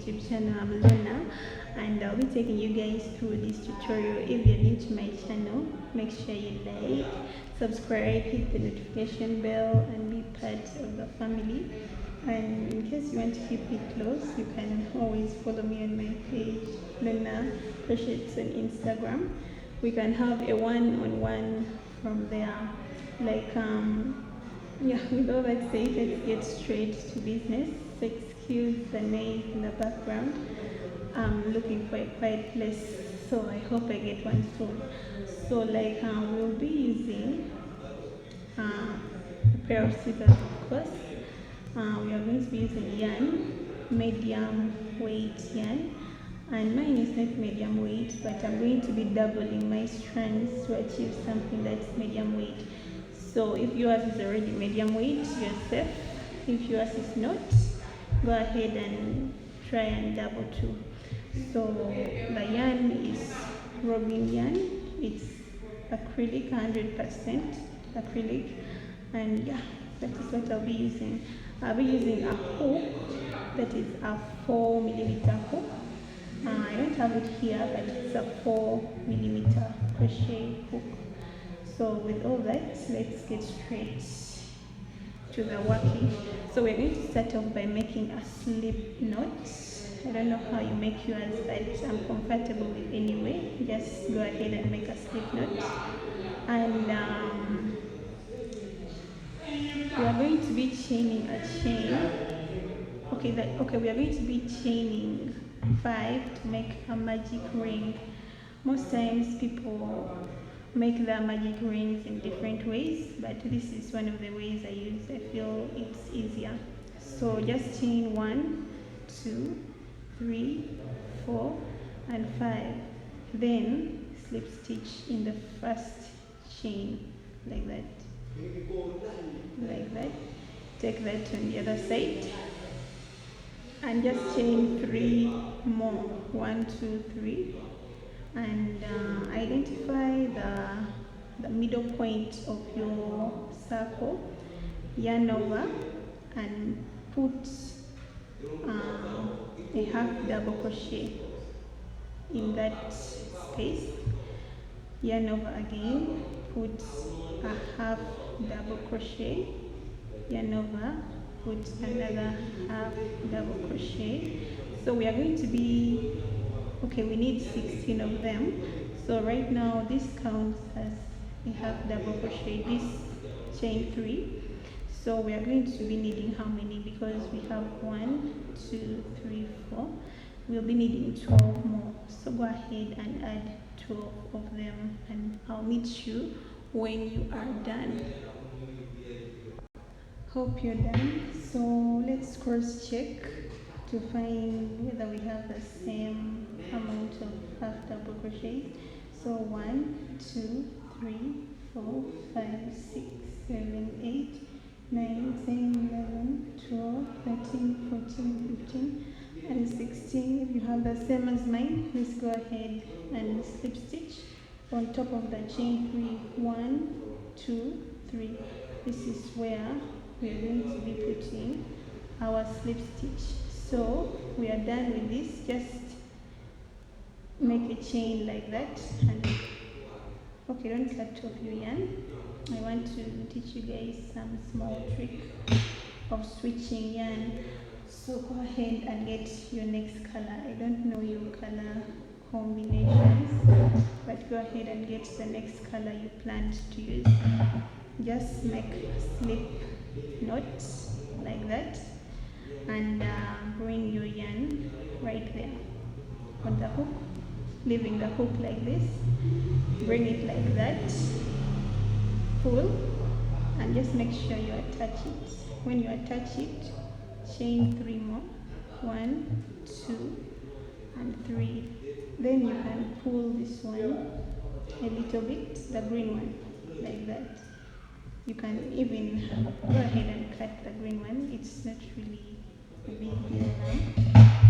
YouTube channel. I'm Luna, and I'll be taking you guys through this tutorial. If you're new to my channel, make sure you like, subscribe, hit the notification bell, and be part of the family. And in case you want to keep it close, you can always follow me on my page, Luna Crochets on Instagram. We can have a one-on-one from there. Yeah, with all that said, let's get straight to business. So excuse the noise in the background. I'm looking for a quiet place, so I hope I get one soon. So we'll be using a pair of scissors, of course. We are going to be using yarn, medium weight yarn. And mine is not medium weight, but I'm going to be doubling my strands to achieve something that's medium weight. So if yours is already medium weight, you're safe. If yours is not, go ahead and try and double too. So the yarn is robin yarn. It's acrylic, 100% acrylic. And yeah, that is what I'll be using. I'll be using a hook that is a 4mm hook. I don't have it here, but it's a 4mm crochet hook. So with all that, let's get straight to the working. So we're going to start off by making a slip knot. I don't know how you make yours, but I'm comfortable with anyway. Just go ahead and make a slip knot. And we are going to be chaining a chain. Okay, we are going to be chaining 5 to make a magic ring. Most times people make their magic rings in different ways, but this is one of the ways I use. I feel it's easier. So just chain 1, 2, 3, 4, and 5. Then slip stitch in the first chain like that. Like that. Take that on the other side. And just chain 3 more. 1, 2, 3. And identify the middle point of your circle, yarn over, and put a half double crochet in that space. Yarn over again, put a half double crochet, yarn over, put another half double crochet. So we are going to be, okay, we need 16 of them. So right now this counts as a half double crochet, this chain 3. So we are going to be needing how many? Because we have 1, 2, 3, 4. We'll be needing 12 more. So go ahead and add 12 of them, and I'll meet you when you are done. Hope you're done. So let's cross check to find whether we have the same amount of half double crochet. So 1, 2, 3, 4, 5, 6, 7, 8, 9, 10, 11, 12, 13, 14, 15, and 16. If you have the same as mine, let's go ahead and slip stitch on top of the chain 3. 1, 2, 3. This is where we are going to be putting our slip stitch. So we are done with this. Just make a chain like that, and okay, don't cut off your yarn. I want to teach you guys some small trick of switching yarn. So go ahead and get your next color. I don't know your color combinations, but go ahead and get the next color you planned to use. Just make slip knots like that, and bring your yarn right there on the hook, leaving the hook like this. Bring it like that, pull, and just make sure you attach it. When you attach it, chain 3 more. 1, 2, and 3. Then you can pull this one a little bit, the green one, like that. You can even go ahead and cut the green one. It's not really a big deal now.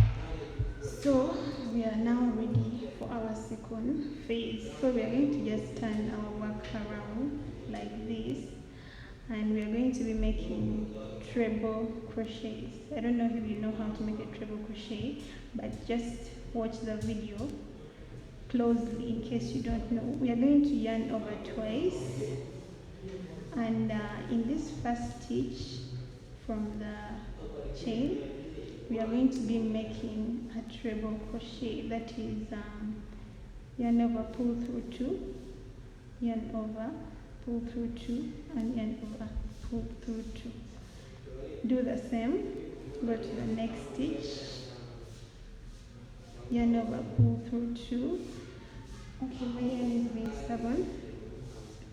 So we are now ready for our second phase. So we are going to just turn our work around like this, and we are going to be making treble crochets. I don't know if you know how to make a treble crochet, but just watch the video closely in case you don't know. We are going to yarn over twice, and in this first stitch from the chain we are going to be making a treble crochet, that is yarn over, pull through 2, yarn over, pull through 2, and yarn over, pull through 2. Do the same, go to the next stitch, yarn over, pull through 2. Okay, my yarn is being stubborn.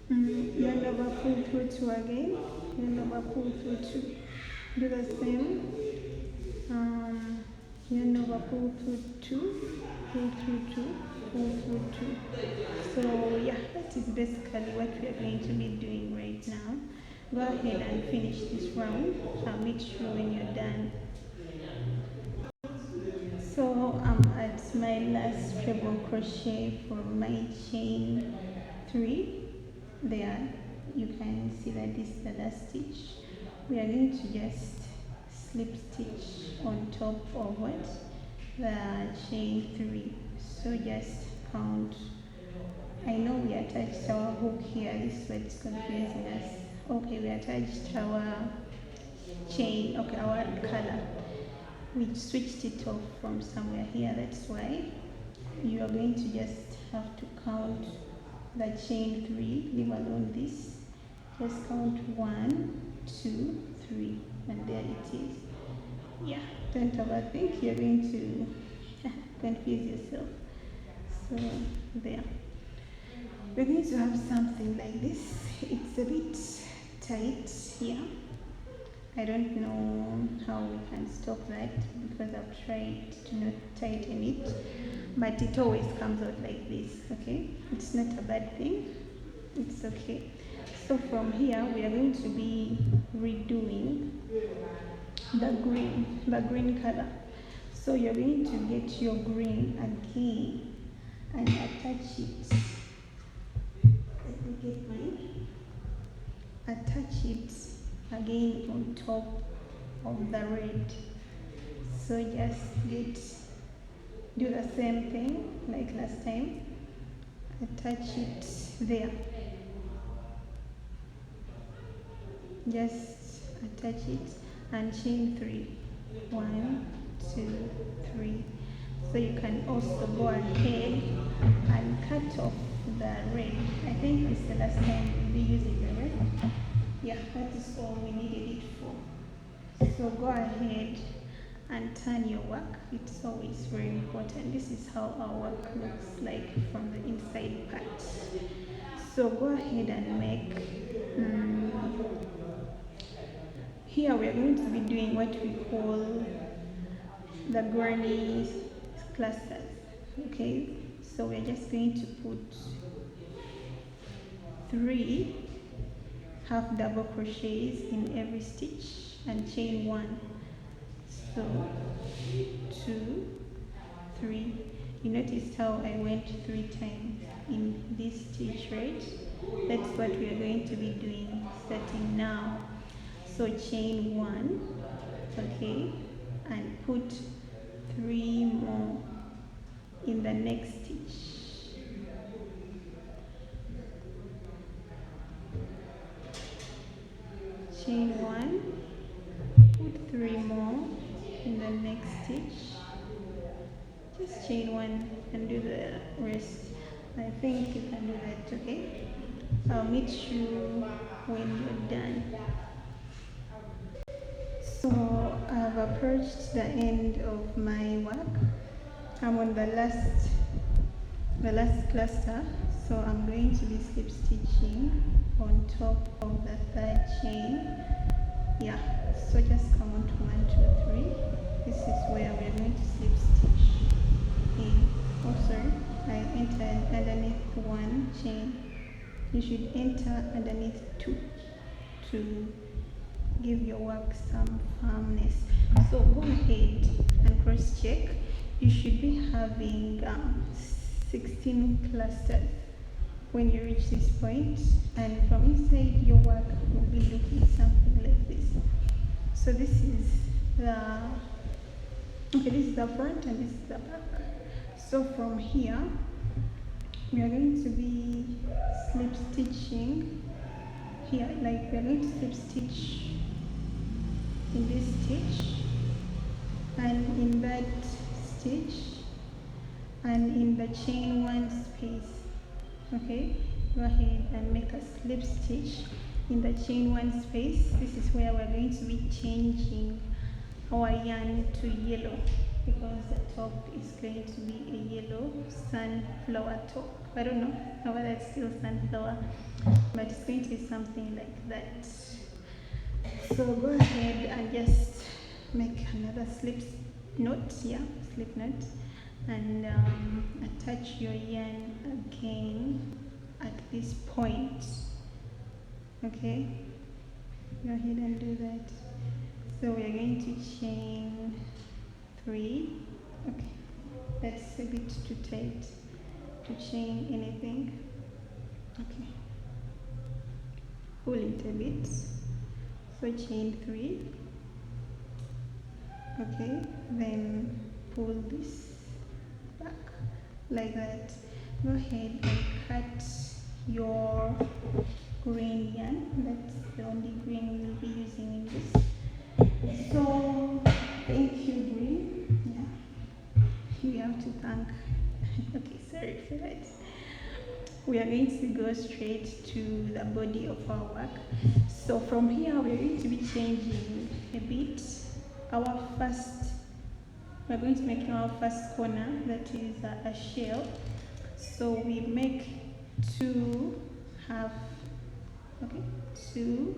Yarn over, pull through 2 again, yarn over, pull through 2. Do the same. Yarn over, pull through 2, pull through 2, pull through 2. So yeah, that is basically what we are going to be doing right now. Go ahead and finish this round. I'll make sure when you're done. So I'm at my last treble crochet for my chain 3. There you can see that this is the last stitch. We are going to just slip stitch on top of what? The chain 3. So just count. I know we attached our hook here, this is what's confusing us. Okay, we attached our chain, okay, our color. We switched it off from somewhere here, that's why you are going to just have to count the chain 3, leave alone this. Just count 1, 2, 3, and there it is. Yeah, don't overthink, you're going to confuse yourself. So there. We're going to have something like this. It's a bit tight here. I don't know how we can stop that because I've tried to not tighten it, but it always comes out like this, okay? It's not a bad thing, it's okay. So from here we are going to be redoing the green color. So you're going to get your green again and attach it. Let me get mine. Attach it again on top of the red. So just do the same thing like last time. Attach it there. Just attach it and chain 3. 1, 2, 3. So you can also go ahead and cut off the red. I think this is the last time we'll be using the red. Yeah, that is all we needed it for. So go ahead and turn your work. It's always very important. This is how our work looks like from the inside part. So go ahead and make here we are going to be doing what we call the granny clusters. Okay, so we're just going to put 3 half double crochets in every stitch and chain 1. So 2, 3. You noticed how I went 3 times in this stitch, right? That's what we are going to be doing starting now. So chain 1, okay, and put 3 more in the next stitch. Chain 1, put 3 more in the next stitch. Just chain 1 and do the rest. I think you can do that, okay? I'll meet you when you're done. So I've approached the end of my work. I'm on the last cluster, so I'm going to be slip stitching on top of the 3rd chain. Yeah, so just count 1, 2, 3. This is where we're going to slip stitch in. Oh, sorry, I entered underneath 1 chain. You should enter underneath 2 to give your work some firmness. So go ahead and cross check. You should be having 16 clusters when you reach this point, and from inside your work will be looking something like this. So this is the, okay, this is the front and this is the back. So from here we are going to be slip stitching here, like we are going to slip stitch in this stitch and in that stitch and in the chain one space. Okay, go ahead and make a slip stitch in the chain one space. This is where we're going to be changing our yarn to yellow, because the top is going to be a yellow sunflower top. I don't know whether it's still sunflower, but it's going to be something like that. So go ahead and just make another slip knot, yeah, slip knot, and attach your yarn again at this point. Okay, go ahead and do that. So we are going to chain 3. Okay, that's a bit too tight to chain anything. Okay, pull it a bit. So chain 3. Okay, then pull this back like that. Go ahead and cut your green yarn. That's the only green we'll be using in this. So thank you, green. Yeah, you have to thank. Okay, sorry for that. We are going to go straight to the body of our work. So from here we are going to be changing a bit. We're going to make our first corner, that is a shell. So we make 2 half, okay, 2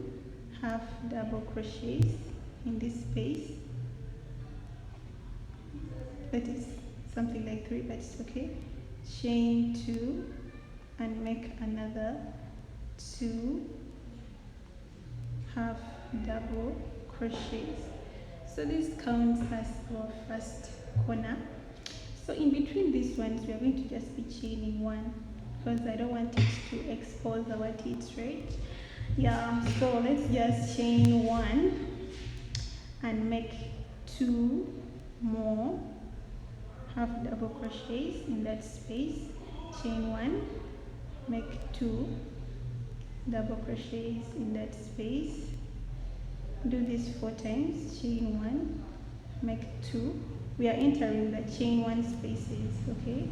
half double crochets in this space. That is something like 3, but it's okay. Chain 2 and make another 2 half double crochets. So this counts as our first corner. So in between these ones we are going to just be chaining 1, because I don't want it to expose our teeth, right? Yeah, so let's just chain 1 and make 2 more half double crochets in that space. Chain 1, make 2 double crochets in that space. Do this 4 times. Chain 1, make 2. We are entering the chain 1 spaces, okay?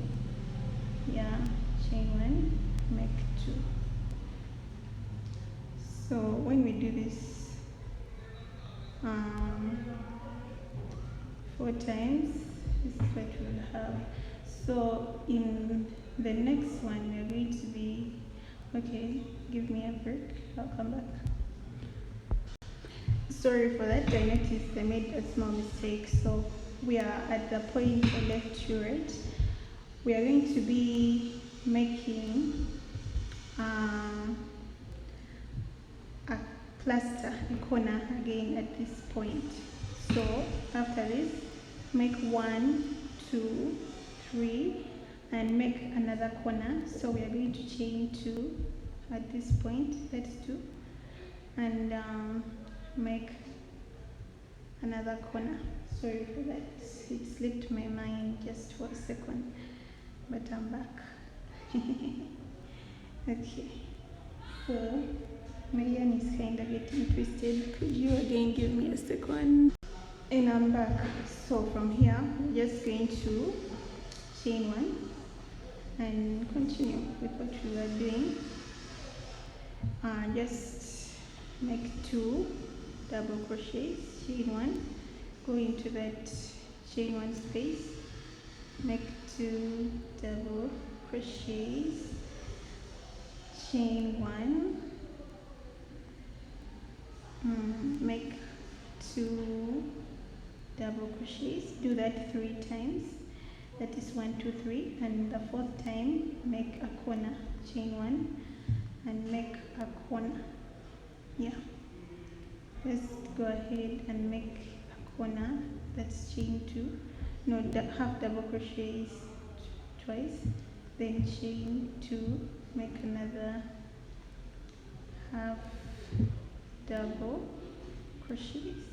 Yeah, chain 1, make 2. So when we do this 4 times, this is what we'll have. So in the next one we are going to be, okay, give me a break, I'll come back. Sorry for that, I noticed I made a small mistake. So we are at the point left to right. We are going to be making a cluster, a corner again at this point. So after this, make 1, 2, 3 and make another corner. So we are going to chain 2 at this point, that's 2, and make another corner. Sorry for that, it slipped my mind just for a second, but I'm back. Okay, so my yarn is kind of getting twisted. Could you again give me a second? And I'm back. So from here we're just going to chain 1 and continue with what we were doing. Just make 2 double crochets, chain 1, go into that chain 1 space, make 2 double crochets, chain 1, make 2 double crochets. Do that 3 times. That is 1, 2, 3, and the 4th time make a corner, chain 1 and make a corner. Yeah, let's go ahead and make a corner. That's chain 2, no, half double crochets twice, then chain 2, make another half double crochets.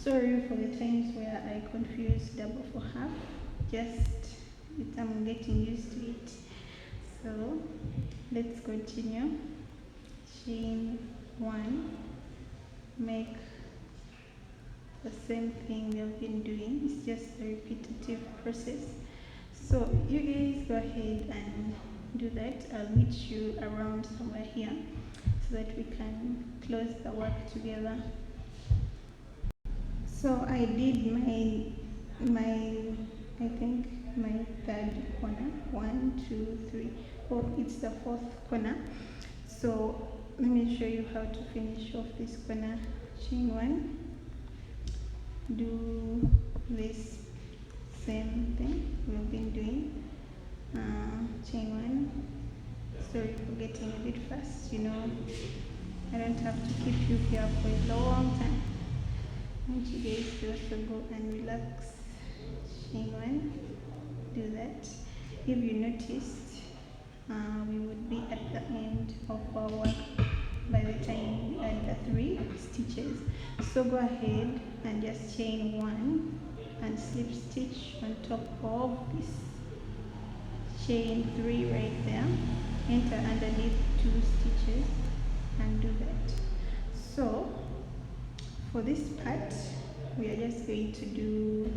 Sorry for the times where I confuse double for half. Just I'm getting used to it. So let's continue. Chain one, make the same thing we have been doing. It's just a repetitive process. So you guys go ahead and do that. I'll meet you around somewhere here so that we can close the work together. So I did my I think my third corner. 1, 2, 3. Oh, it's the fourth corner. So let me show you how to finish off this corner. Chain one, do this same thing we've been doing. Chain one. Sorry for getting a bit fast. I don't have to keep you here for a long time. I want you guys to also go and relax. Chain one, do that. If you noticed, we would be at the end of our work by the time we add the 3 stitches. So go ahead and just chain one and slip stitch on top of this. Chain 3 right there, enter underneath 2 stitches and do that. So for this part, we are just going to do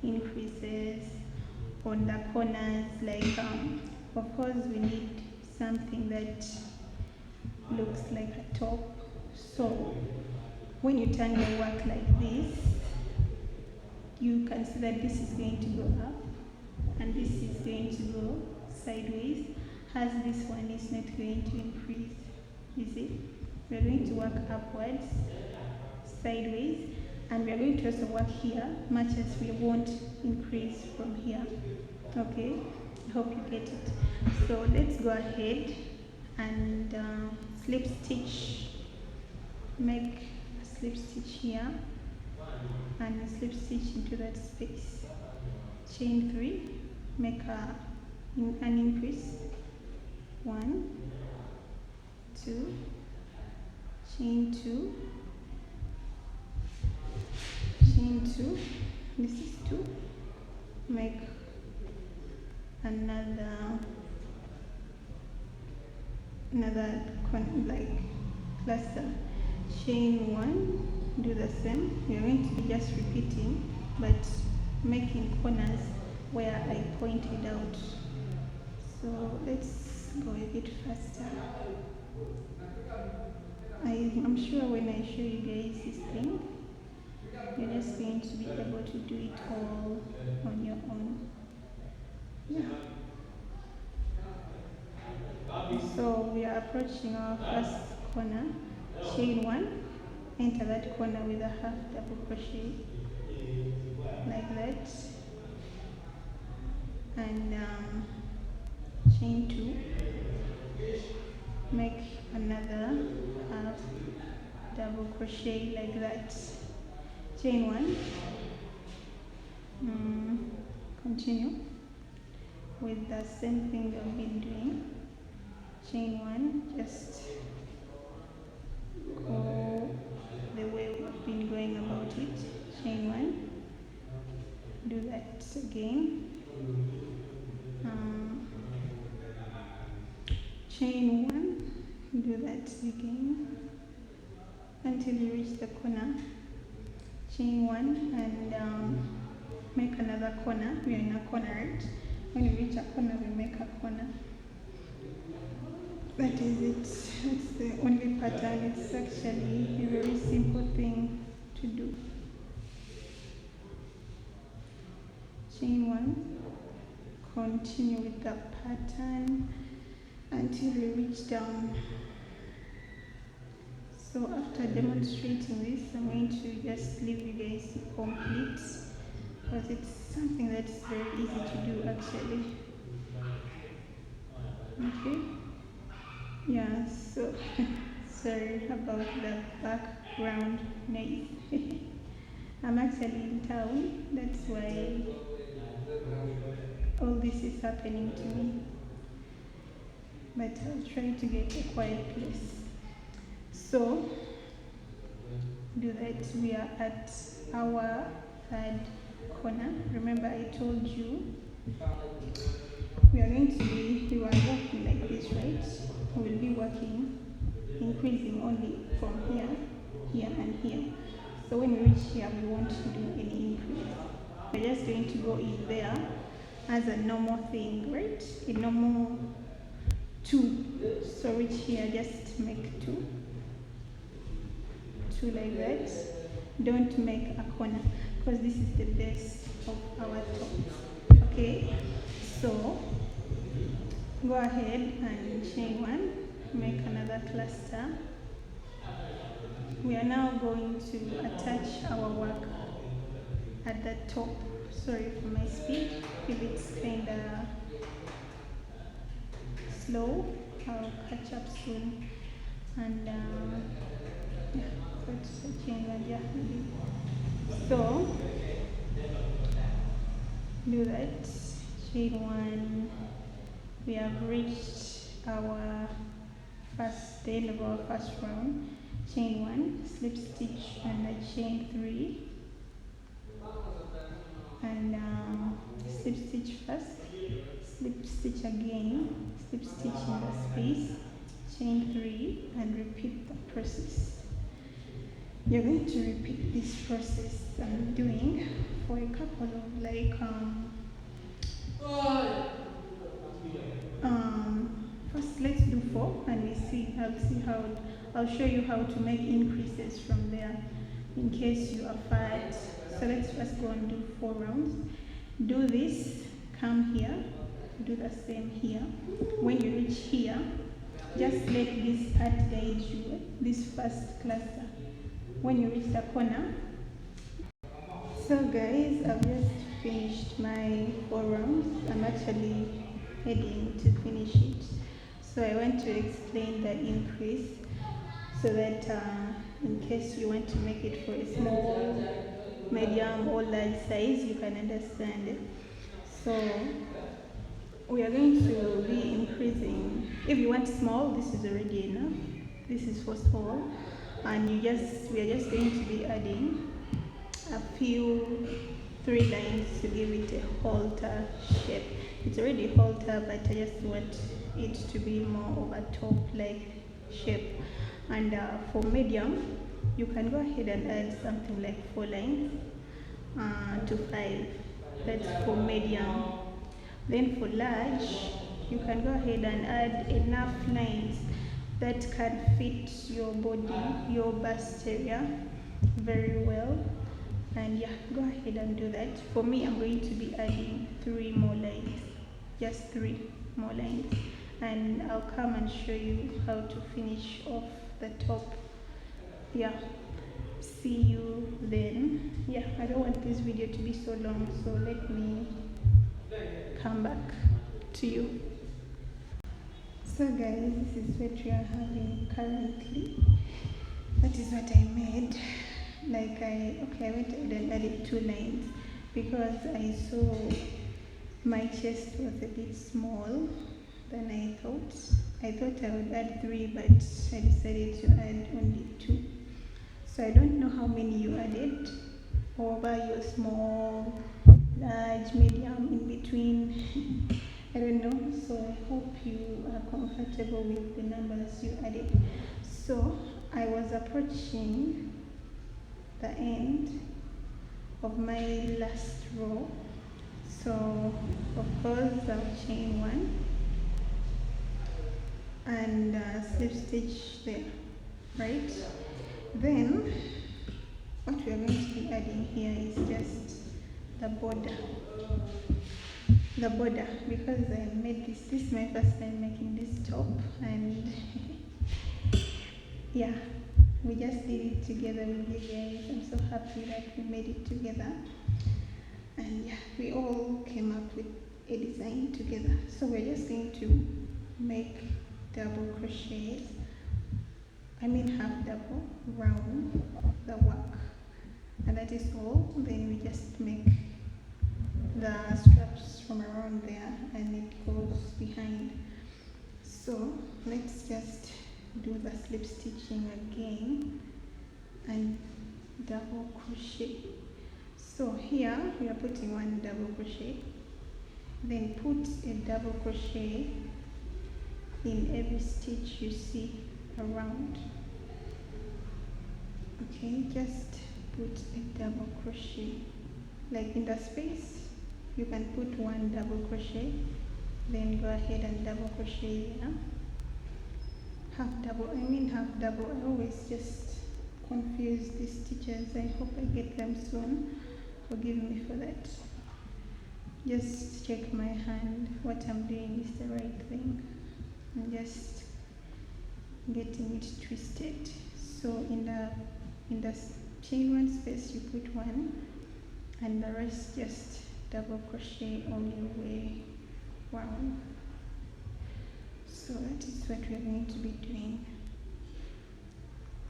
increases on the corners, like of course we need something that looks like a top. So when you turn your work like this, you can see that this is going to go up and this is going to go sideways, as this one is not going to increase. You see, we are going to work upwards, sideways, and we are going to also work here, much as we won't increase from here. Okay, I hope you get it. So let's go ahead and slip stitch. Make a slip stitch here and a slip stitch into that space. Chain 3, make an increase. 1, 2, chain 2, chain 2, this is 2, make another like cluster. Chain 1, do the same. We're going to be just repeating but making corners where I pointed out. So let's go a bit faster. I'm sure when I show you guys this thing, you're just going to be able to do it all on your own. Yeah. So we are approaching our first corner. Chain 1, enter that corner with a half double crochet like that, and chain 2, make another half double crochet like that. Chain 1, continue with the same thing we've been doing. Chain 1, just go the way we've been going about it. Chain 1, do that again. Chain 1, do that again until you reach the corner. Chain 1 and make another corner. We are in a corner, right? When you reach a corner, we make a corner. That is it. It's the only pattern. It's actually a very simple thing to do. Chain 1, continue with the pattern until you reach down. So after demonstrating this, I'm going to just leave you guys to complete, because it's something that's very easy to do actually. Okay? Yeah, so sorry about the background noise. I'm actually in town, that's why all this is happening to me. But I'll try to get a quiet place. So do that. that we are at our third corner. Remember I told you we were working like this, right? We will be working, increasing only from here, here and here. So when we reach here, we won't do any increase. We're just going to go in there as a normal thing, right? A normal 2. So reach here, just make 2 like that. Don't make a corner because this is the base of our top. Okay, so go ahead and chain 1, make another cluster. We are now going to attach our work at the top. Sorry for my speed, if it's kinda slow, I'll catch up soon. And yeah, let's chain 1, yeah. So do that, chain 1. We have reached our the end of our first round. Chain 1, slip stitch and a chain 3, and slip stitch first, slip stitch again, slip stitch in the space, chain 3, and repeat the process. You're going to repeat this process I'm doing for a couple of first let's do 4 and I'll show you how to make increases from there in case you are fat. So let's first go and do 4 rounds. Do this, come here, do the same here. When you reach here, just let this part guide you, this first cluster. When you reach the corner. So guys, I've just finished my 4 rounds. I'm actually heading to finish it. So I want to explain the increase so that in case you want to make it for a small, medium or large size, you can understand it. So we are going to be increasing. If you want small, this is already enough. This is for small, and we are just going to be adding a few 3 lines to give it a halter shape. It's already halter, but I just want it to be more of a top-like shape. And for medium, you can go ahead and add something like 4 lines to 5. That's for medium. Then for large, you can go ahead and add enough lines that can fit your body, your bust area very well. And yeah, go ahead and do that. For me, I'm going to be adding 3 more lines, just 3 more lines, and I'll come and show you how to finish off the top. Yeah, see you then. Yeah, I don't want this video to be so long, so let me come back to you. So guys, this is what we are having currently. That is what I made. I went ahead and added 2 lines because I saw my chest was a bit small than I thought. I thought I would add 3, but I decided to add only 2. So I don't know how many you added, over your small, large, medium, in between. I don't know, so I hope you are comfortable with the numbers you added. So I was approaching the end of my last row, so of course I'll chain 1 and slip stitch there, right? Then what we are going to be adding here is just the border, because I made this is my first time making this top, and yeah, we just did it together with you guys. I'm so happy that we made it together, and yeah, we all came up with a design together. So we're just going to make double crochets, half double round the work, and that is all. Then we just make the straps from around there and it goes behind. So let's just do the slip stitching again, and double crochet. So here we are putting one double crochet, then put a double crochet in every stitch you see around. Okay, just put a double crochet, like in the space you can put one double crochet, then go ahead and double crochet here. Half double, I always just confuse these stitches. I hope I get them soon, forgive me for that. Just check my hand, what I'm doing is the right thing. I'm just getting it twisted. So in the chain one space you put one, and the rest just double crochet all your way round. So that is what we are going to be doing.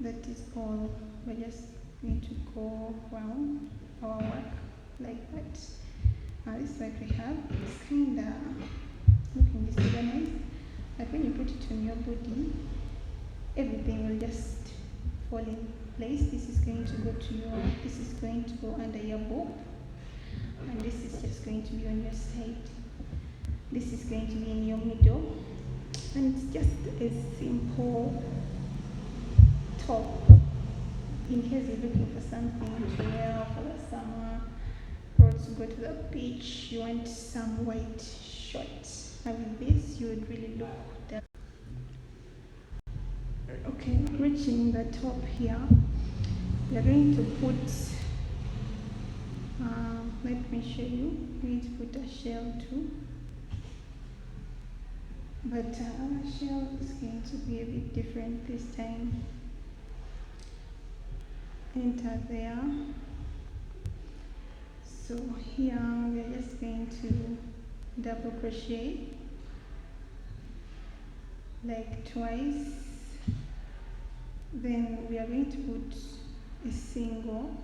That is all. We're just going to go around our work like that. This is what we have. It's kind of looking disorganized, but when you put it on your body, everything will just fall in place. This is going to go to your, this is going to go under your boob, and this is just going to be on your side. This is going to be in your middle, and it's just a simple top in case you're looking for something to wear for the summer, or to go to the beach. You want some white shorts, and with this you would really look that. Okay, reaching the top here, we are going to put, let me show you, we need to put a shell too, but our shell is going to be a bit different this time. Enter there. So here we are just going to double crochet like twice, then we are going to put a single,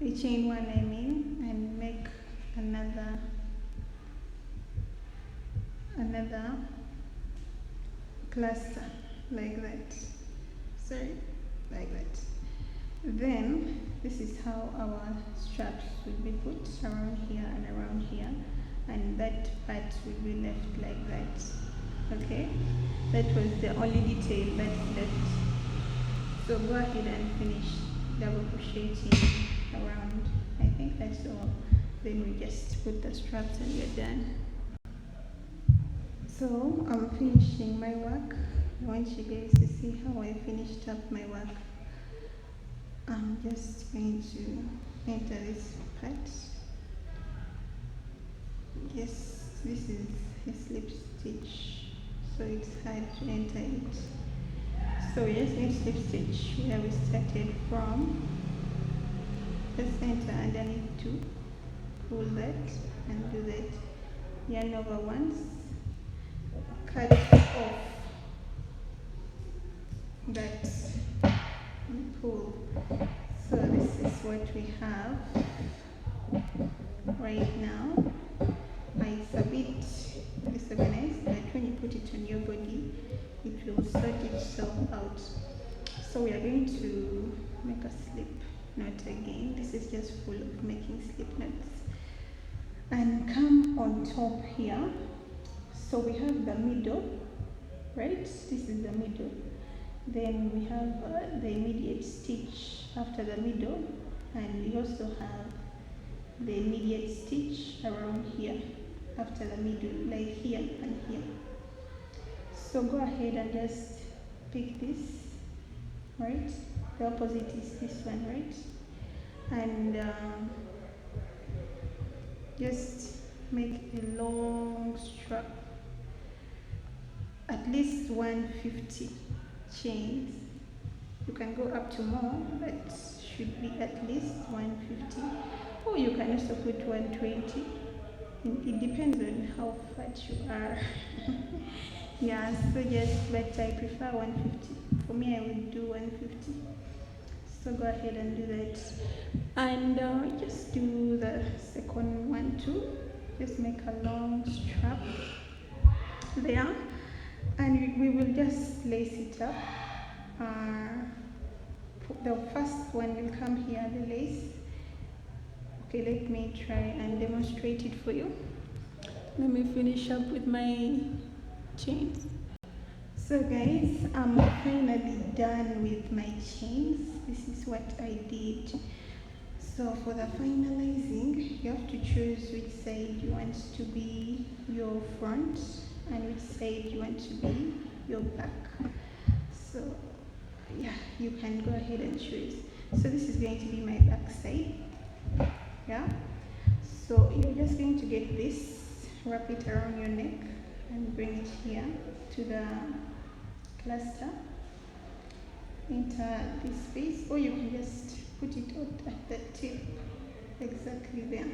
a chain one and make another cluster like that. Sorry, like that. Then this is how our straps will be put around here and around here, and that part will be left like that. Okay, that was the only detail that's left. So go ahead and finish double crocheting around. I think that's all. Then we just put the straps and we're done. So I'm finishing my work. I want you guys to see how I finished up my work. I'm just going to enter this part. Yes, this is a slip stitch, so it's hard to enter it. So we just need slip stitch where we started from. Just enter underneath two, pull that and do that. Yarn over once, cut off that and pull. So this is what we have right now. It's a bit disorganized, but when you put it on your body, it will sort itself out. So we are going to make a slip knot again. This is just full of making slip knots. And come on top here. So we have the middle, right? This is the middle. Then we have the immediate stitch after the middle, and we also have the immediate stitch around here after the middle, like here and here. So go ahead and just pick this, right? The opposite is this one, right? And just make a long strap, at least 150 chains. You can go up to more, but should be at least 150, or you can also put 120. It depends on how fat you are. Yeah, so just, but I prefer 150. For me, I would do 150. So go ahead and do that, and just do the second one too. Just make a long strap there, and we will just lace it up. the first one will come here, the lace. Okay, let me try and demonstrate it for you. Let me finish up with my chains. So guys, I'm finally done with my chains. This is what I did. So for the finalizing, you have to choose which side you want to be your front and which side you want to be your back. So yeah, you can go ahead and choose. So this is going to be my back side. Yeah. So you're just going to get this, wrap it around your neck and bring it here to the cluster. Enter this space, or you can just put it out at the tip, exactly there,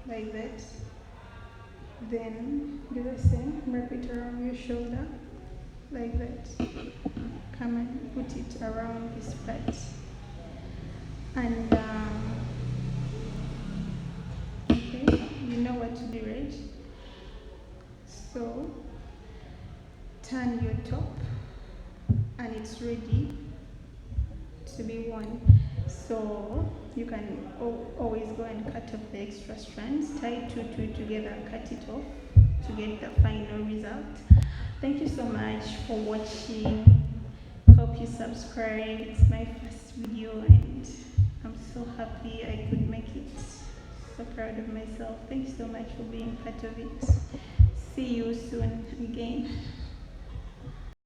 like that. Then do the same, wrap it around your shoulder, like that. Come and put it around this part. And okay, you know what to do, right? So turn your top and it's ready to be worn. So you can always go and cut off the extra strands, tie two together, cut it off to get the final result. Thank you so much for watching. Hope you subscribe. It's my first video and I'm so happy I could make it. So proud of myself. Thank you so much for being part of it. See you soon again.